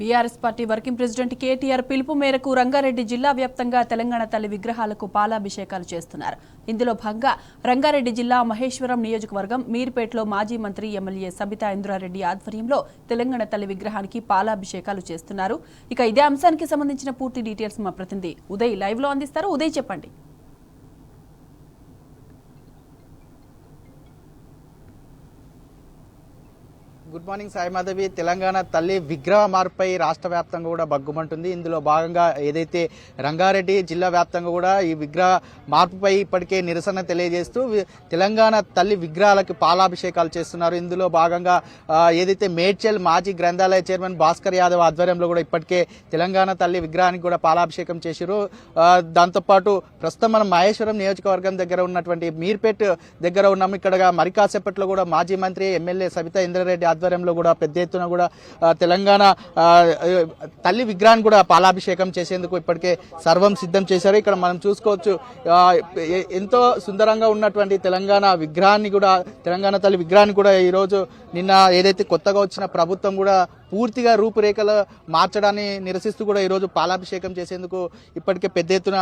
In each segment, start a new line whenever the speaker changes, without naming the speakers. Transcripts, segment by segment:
BRS party working president KTR పిలుపు మేరకు రంగారెడ్డి జిల్లా వ్యాప్తంగా తెలంగాణ తల్లి విగ్రహాలకు పాలాభిషేకాలు చేస్తున్నారు. ఇందులో భాగంగా రంగారెడ్డి జిల్లా మహేశ్వరం నియోజకవర్గం మీర్పేటలో మాజీ మంత్రి ఎమ్మెల్యే సబితా ఇంద్రారెడ్డి ఆధ్వర్యంలో తెలంగాణ తల్లి విగ్రహానికి పాలాభిషేకాలు చేస్తున్నారు. ఇక ఇదే అంశానికి సంబంధించిన పూర్తి డీటెయిల్స్ మా ప్రతినిధి ఉదయ్ లైవ్ లో అందిస్తారు. ఉదయ్ చెప్పండి.
Good morning Sai Madhavi. తెలంగాణ తల్లి విగ్రహ మార్పుపై రాష్ట్ర వ్యాప్తంగా కూడా బగ్గుమంటుంది. ఇందులో భాగంగా ఏదైతే రంగారెడ్డి జిల్లా వ్యాప్తంగా కూడా ఈ విగ్రహ మార్పుపై ఇప్పటికే నిరసన తెలియజేస్తూ తెలంగాణ తల్లి విగ్రహాలకు పాలాభిషేకాలు చేస్తున్నారు. ఇందులో భాగంగా ఏదైతే మేడ్చల్ మాజీ గ్రంథాలయ చైర్మన్ భాస్కర్ యాదవ్ ఆధ్వర్యంలో కూడా ఇప్పటికే తెలంగాణ తల్లి విగ్రహానికి కూడా పాలాభిషేకం చేశారు. దాంతోపాటు ప్రస్తుతం మనం మహేశ్వరం నియోజకవర్గం దగ్గర ఉన్నటువంటి మీర్పేట్ దగ్గర ఉన్నాము. ఇక్కడ మరి కాసేపట్లో కూడా మాజీ మంత్రి ఎమ్మెల్యే సబితా ఇంద్రారెడ్డి ఆధ్వర్యంలో కూడా పెద్ద ఎత్తున కూడా తెలంగాణ తల్లి విగ్రహాన్ని కూడా పాలాభిషేకం చేసేందుకు ఇప్పటికే సర్వం సిద్ధం చేశారు. ఇక్కడ మనం చూసుకోవచ్చు ఎంతో సుందరంగా ఉన్నటువంటి తెలంగాణ విగ్రహాన్ని కూడా తెలంగాణ తల్లి విగ్రహాన్ని కూడా ఈరోజు నిన్న ఏదైతే కొత్తగా వచ్చిన ప్రభుత్వం కూడా పూర్తిగా రూపురేఖలు మార్చడాన్ని నిరసిస్తూ కూడా ఈరోజు పాలాభిషేకం చేసేందుకు ఇప్పటికే పెద్ద ఎత్తున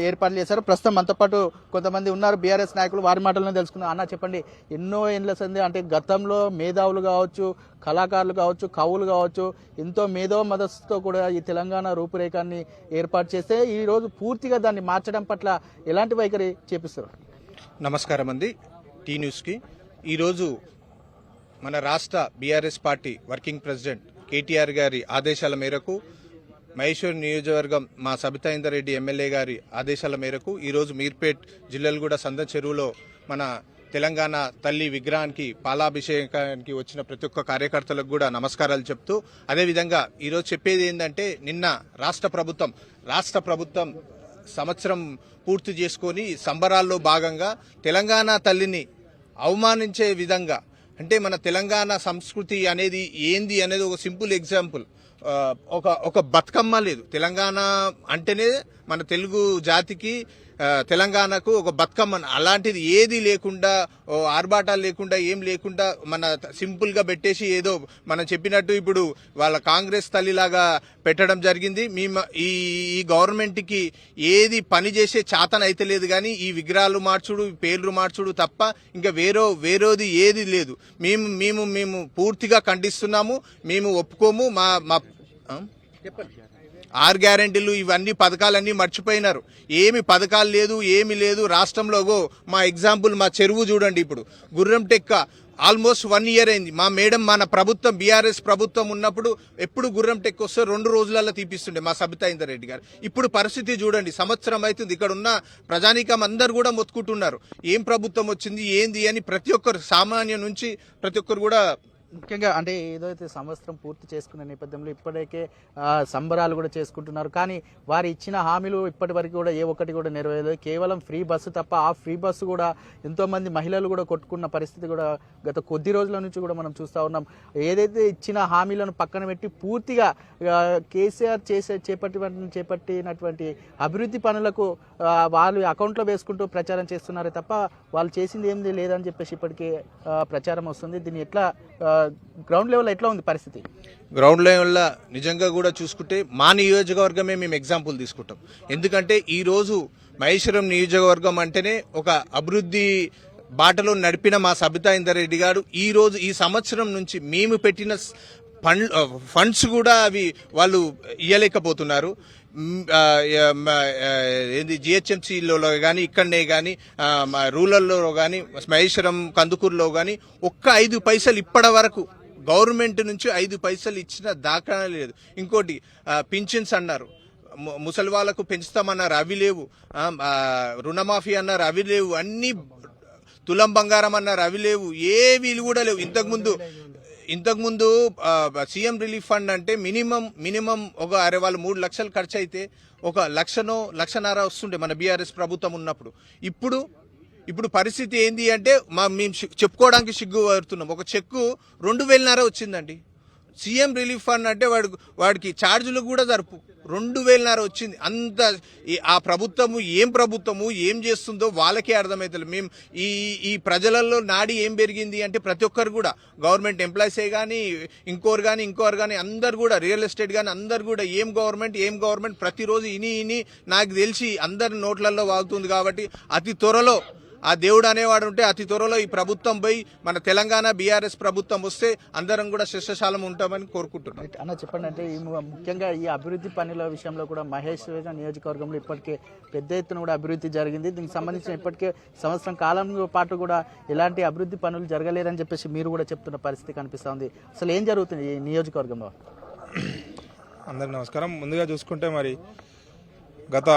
ఏర్పాట్లు చేశారు. ప్రస్తుతం మనతో పాటు కొంతమంది ఉన్నారు బీఆర్ఎస్ నాయకులు, వారి మాటలను తెలుసుకుందాం. అన్న చెప్పండి, ఎన్నో ఏళ్ళ సంది అంటే గతంలో మేధావులు కావచ్చు, కళాకారులు కావచ్చు, కవులు కావచ్చు, ఎంతో మేధో మదస్సుతో కూడా ఈ తెలంగాణ రూపురేఖాన్ని ఏర్పాటు చేస్తే ఈరోజు పూర్తిగా దాన్ని మార్చడం పట్ల ఎలాంటి వైఖరి చేపిస్తారు?
నమస్కారం అండి టీ న్యూస్కి. ఈరోజు మన రాష్ట్ర BRS party working president KTR గారి ఆదేశాల మేరకు మహేశ్వరం నియోజకవర్గం మా సబితా ఇంద్రారెడ్డి ఎమ్మెల్యే గారి ఆదేశాల మేరకు ఈరోజు మీర్పేట్ జిల్లాలగూడ సంద చెరువులో మన తెలంగాణ తల్లి విగ్రహానికి పాలాభిషేకానికి వచ్చిన ప్రతి ఒక్క కార్యకర్తలకు కూడా నమస్కారాలు చెప్తూ, అదేవిధంగా ఈరోజు చెప్పేది ఏంటంటే నిన్న రాష్ట్ర ప్రభుత్వం సంవత్సరం పూర్తి చేసుకొని సంబరాల్లో భాగంగా తెలంగాణ తల్లిని అవమానించే విధంగా, అంటే మన తెలంగాణ సంస్కృతి అనేది ఏంది అనేది ఒక సింపుల్ ఎగ్జాంపుల్. ఒక బతుకమ్మ లేదు. తెలంగాణ అంటేనే మన తెలుగు జాతికి తెలంగాణకు ఒక బతుకమ్మ, అలాంటిది ఏది లేకుండా, ఆర్భాటాలు లేకుండా, ఏం లేకుండా మన సింపుల్ గా పెట్టేసి ఏదో మనం చెప్పినట్టు ఇప్పుడు వాళ్ళ కాంగ్రెస్ తల్లిలాగా పెట్టడం జరిగింది. ఈ గవర్నమెంట్ కి ఏది పని చేసే చాతన అయితే లేదు, కానీ ఈ విగ్రహాలు మార్చుడు, పేర్లు మార్చుడు తప్ప ఇంకా వేరేది ఏది లేదు. మేము పూర్తిగా ఖండిస్తున్నాము. మేము ఒప్పుకోము. మా చెప్పండి. 6 గ్యారెంటీలు ఇవన్నీ పథకాలన్నీ మర్చిపోయినారు. ఏమి పథకాలు లేదు, ఏమి లేదు రాష్ట్రంలో. మా ఎగ్జాంపుల్ మా చెరువు చూడండి. ఇప్పుడు గుర్రం టెక్క ఆల్మోస్ట్ 1 ఇయర్ అయింది. మా మేడం మన ప్రభుత్వం బీఆర్ఎస్ ప్రభుత్వం ఉన్నప్పుడు ఎప్పుడు గుర్రం టెక్ వస్తే 2 రోజులలో తీపిస్తుండే మా సబితా ఇంద్రారెడ్డి గారు. ఇప్పుడు పరిస్థితి చూడండి, సంవత్సరం అవుతుంది. ఇక్కడ ఉన్న ప్రజానీకం అందరు కూడా మొత్తుకుంటున్నారు, ఏం ప్రభుత్వం వచ్చింది ఏంది అని. ప్రతి ఒక్కరు సామాన్య నుంచి ప్రతి ఒక్కరు కూడా
ముఖ్యంగా అంటే ఏదైతే సంవత్సరం పూర్తి చేసుకునే నేపథ్యంలో ఇప్పటికే సంబరాలు కూడా చేసుకుంటున్నారు. కానీ వారు ఇచ్చిన హామీలు ఇప్పటి వరకు కూడా ఏ ఒక్కటి కూడా నెరవేరలేదు. కేవలం ఫ్రీ బస్సు తప్ప ఆ ఫ్రీ బస్సు కూడా ఎంతోమంది మహిళలు కూడా కొట్టుకున్న పరిస్థితి కూడా గత కొద్ది రోజుల నుంచి కూడా మనం చూస్తూ ఉన్నాం. ఏదైతే ఇచ్చిన హామీలను పక్కన పెట్టి పూర్తిగా కేసీఆర్ చేపట్టినటువంటి అభివృద్ధి పనులకు వాళ్ళు అకౌంట్లో వేసుకుంటూ ప్రచారం చేస్తున్నారే తప్ప వాళ్ళు చేసింది ఏంది లేదని చెప్పేసి ఇప్పటికే ప్రచారం వస్తుంది. దీన్ని ఎట్లా గ్రౌండ్ లెవెల్ ఎట్లా ఉంది పరిస్థితి?
గ్రౌండ్ లెవెల్లో నిజంగా కూడా చూసుకుంటే మా నియోజకవర్గమే మేము ఎగ్జాంపుల్ తీసుకుంటాం. ఎందుకంటే ఈ రోజు మహేశ్వరం నియోజకవర్గం అంటేనే ఒక అభివృద్ధి బాటలో నడిపిన మా సబితా ఇంద్రారెడ్డి గారు ఈ రోజు ఈ సంవత్సరం నుంచి మేము పెట్టిన ఫండ్స్ కూడా అవి వాళ్ళు ఇయ్యలేకపోతున్నారు. ఏంది జిహెచ్ఎంసీలో కానీ ఇక్కడనే కానీ రూరల్లో కానీ మహేశ్వరం కందుకూరులో కానీ ఒక్క 5 పైసలు ఇప్పటి వరకు గవర్నమెంట్ నుంచి 5 పైసలు ఇచ్చిన దాఖలా లేదు. ఇంకోటి పింఛన్స్ అన్నారు, ముసలి వాళ్ళకు పెంచుతామన్నారు, అవి లేవు. రుణమాఫీ అన్నారు, అవి లేవు. అన్ని తులం బంగారం అన్నారు, అవి లేవు. ఏవి కూడా లేవు. ఇంతకుముందు సీఎం రిలీఫ్ ఫండ్ అంటే మినిమం ఒక వాళ్ళు 3 లక్షలు ఖర్చు అయితే 1 లక్షన్నర వస్తుండే మన బీఆర్ఎస్ ప్రభుత్వం ఉన్నప్పుడు. ఇప్పుడు పరిస్థితి ఏంది అంటే మేము చెప్పుకోవడానికి సిగ్గు పడుతున్నాం. ఒక చెక్కు 2,500 వచ్చిందండి. సీఎం రిలీఫ్ ఫండ్ అంటే వాడికి ఛార్జీలు కూడా జరుపు 2,000 వచ్చింది. అంత ఆ ప్రభుత్వము ఏం చేస్తుందో వాళ్ళకే అర్థమవుతుంది. మేము ఈ ప్రజలలో నాడి ఏం పెరిగింది అంటే ప్రతి ఒక్కరు కూడా గవర్నమెంట్ ఎంప్లాయీసే కానీ ఇంకోరు కానీ అందరు కూడా రియల్ ఎస్టేట్ కానీ అందరు కూడా ఏం గవర్నమెంట్ ప్రతిరోజు ఇని నాకు తెలిసి అందరి నోట్లలో వాగుతుంది. కాబట్టి అతి త్వరలో ఆ దేవుడు అనేవాడు ఉంటే అతి త్వరలో ఈ ప్రభుత్వం పోయి మన తెలంగాణ బీఆర్ఎస్ ప్రభుత్వం వస్తే అందరం కూడా శిష్టశాలం ఉంటామని కోరుకుంటున్నాం.
అన్న చెప్పండి, అంటే ముఖ్యంగా ఈ అభివృద్ధి పనుల విషయంలో కూడా మహేశ్వరం నియోజకవర్గంలో ఇప్పటికే పెద్ద ఎత్తున కూడా అభివృద్ధి జరిగింది. దీనికి సంబంధించిన ఇప్పటికే సంవత్సరం కాలం పాటు కూడా ఎలాంటి అభివృద్ధి పనులు జరగలేదని చెప్పేసి మీరు కూడా చెప్తున్న పరిస్థితి కనిపిస్తూ ఉంది. అసలు ఏం జరుగుతుంది ఈ నియోజకవర్గంలో?
అందరికి నమస్కారం. ముందుగా చూసుకుంటే మరి గత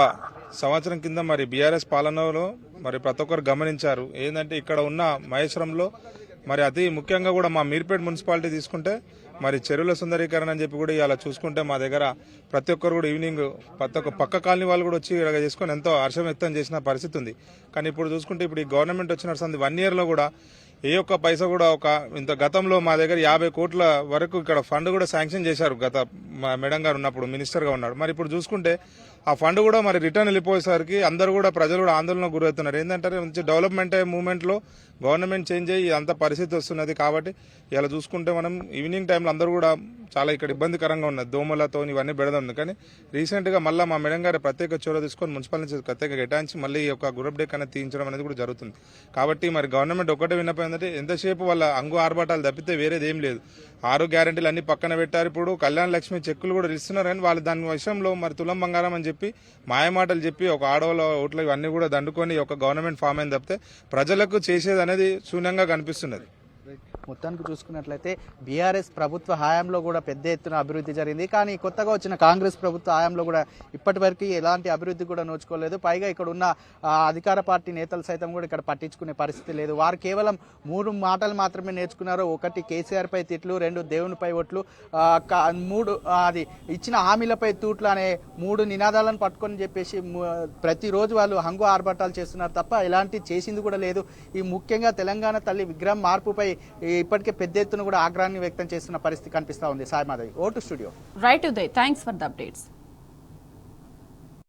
సంవత్సరం కింద మరి బీఆర్ఎస్ పాలనలో మరి ప్రతి ఒక్కరు గమనించారు ఏంటంటే ఇక్కడ ఉన్న మహేశ్వరంలో మరి అతి ముఖ్యంగా కూడా మా మీర్పేట మున్సిపాలిటీ తీసుకుంటే మరి చెరువుల సుందరీకరణ అని చెప్పి కూడా ఇలా చూసుకుంటే మా దగ్గర ప్రతి ఒక్కరు కూడా ఈవినింగ్ ప్రతి ఒక్క పక్క కాలనీ వాళ్ళు కూడా వచ్చి ఇలా చేసుకొని ఎంతో హర్షం వ్యక్తం చేసిన పరిస్థితి ఉంది. కానీ ఇప్పుడు చూసుకుంటే ఇప్పుడు ఈ గవర్నమెంట్ వచ్చిన 1 yearలో కూడా ఏ ఒక్క పైసా కూడా ఇంత గతంలో మా దగ్గర 50 కోట్ల వరకు ఇక్కడ ఫండ్ కూడా శాంక్షన్ చేశారు గత మేడం గారు ఉన్నప్పుడు మినిస్టర్గా ఉన్నాడు. మరి ఇప్పుడు చూసుకుంటే ఆ ఫండ్ కూడా మరి రిటర్న్ వెళ్ళిపోయేసరికి అందరూ కూడా ప్రజలు కూడా ఆందోళనకు గురవుతున్నారు. ఏంటంటే మంచి డెవలప్మెంట్ మూవ్మెంట్లో గవర్నమెంట్ చేంజ్ అయ్యి అంత పరిస్థితి వస్తున్నది. కాబట్టి ఇలా చూసుకుంటే మనం ఈవినింగ్ టైంలో అందరూ కూడా చాలా ఇక్కడ ఇబ్బందికరంగా ఉన్నది, దోమలతో ఇవన్నీ బెడదాం. కానీ రీసెంట్గా మళ్ళీ మా మేడం గారు ప్రత్యేక చొరవ తీసుకొని మున్సిపల్ నుంచి ప్రత్యేక కేటాయించి మళ్ళీ ఒక గురబ్ డేక్ అనేది తీయించడం అనేది కూడా జరుగుతుంది. కాబట్టి మరి గవర్నమెంట్ ఒకటే విన్నపం ఏంటంటే ఎంతసేపు వాళ్ళ అంగు ఆర్భాటాలు తప్పితే వేరేది ఏం లేదు. 6 గ్యారెంటీలు అన్ని పక్కన పెట్టారు. ఇప్పుడు కళ్యాణ లక్ష్మి చెక్కులు కూడా ఇస్తున్నారు. కానీ వాళ్ళు దాని విషయంలో మరి తులం బంగారం అని చెప్పి మాయమాటలు చెప్పి ఒక ఆడవాళ్ళ ఓట్లు ఇవన్నీ కూడా దండుకొని ఒక గవర్నమెంట్ ఫామ్ అయిన తప్పితే ప్రజలకు చేసేది అనేది శూన్యంగా కనిపిస్తున్నది.
మొత్తానికి చూసుకున్నట్లయితే బీఆర్ఎస్ ప్రభుత్వ హయాంలో కూడా పెద్ద ఎత్తున అభివృద్ధి జరిగింది. కానీ కొత్తగా వచ్చిన కాంగ్రెస్ ప్రభుత్వ హయాంలో కూడా ఇప్పటి వరకు ఎలాంటి అభివృద్ధి కూడా నోచుకోలేదు. పైగా ఇక్కడ ఉన్న అధికార పార్టీ నేతలు సైతం కూడా ఇక్కడ పట్టించుకునే పరిస్థితి లేదు. వారు కేవలం 3 మాటలు మాత్రమే నేర్చుకున్నారు. 1 కేసీఆర్ పై తిట్లు, 2 దేవునిపై ఓట్లు, 3 అది ఇచ్చిన హామీలపై తూట్లు అనే 3 నినాదాలను పట్టుకొని చెప్పేసి ప్రతిరోజు వాళ్ళు హంగు ఆర్భటాలు చేస్తున్నారు తప్ప ఎలాంటి చేసింది కూడా లేదు. ఈ ముఖ్యంగా తెలంగాణ తల్లి విగ్రహం మార్పుపై ఇప్పటికే పెద్ద ఎత్తున కూడా ఆగ్రహాన్ని వ్యక్తం చేస్తున్న పరిస్థితి కనిపిస్తా ఉంది. Sai Madhavi, vote studio.
Right Uday, thanks for the updates.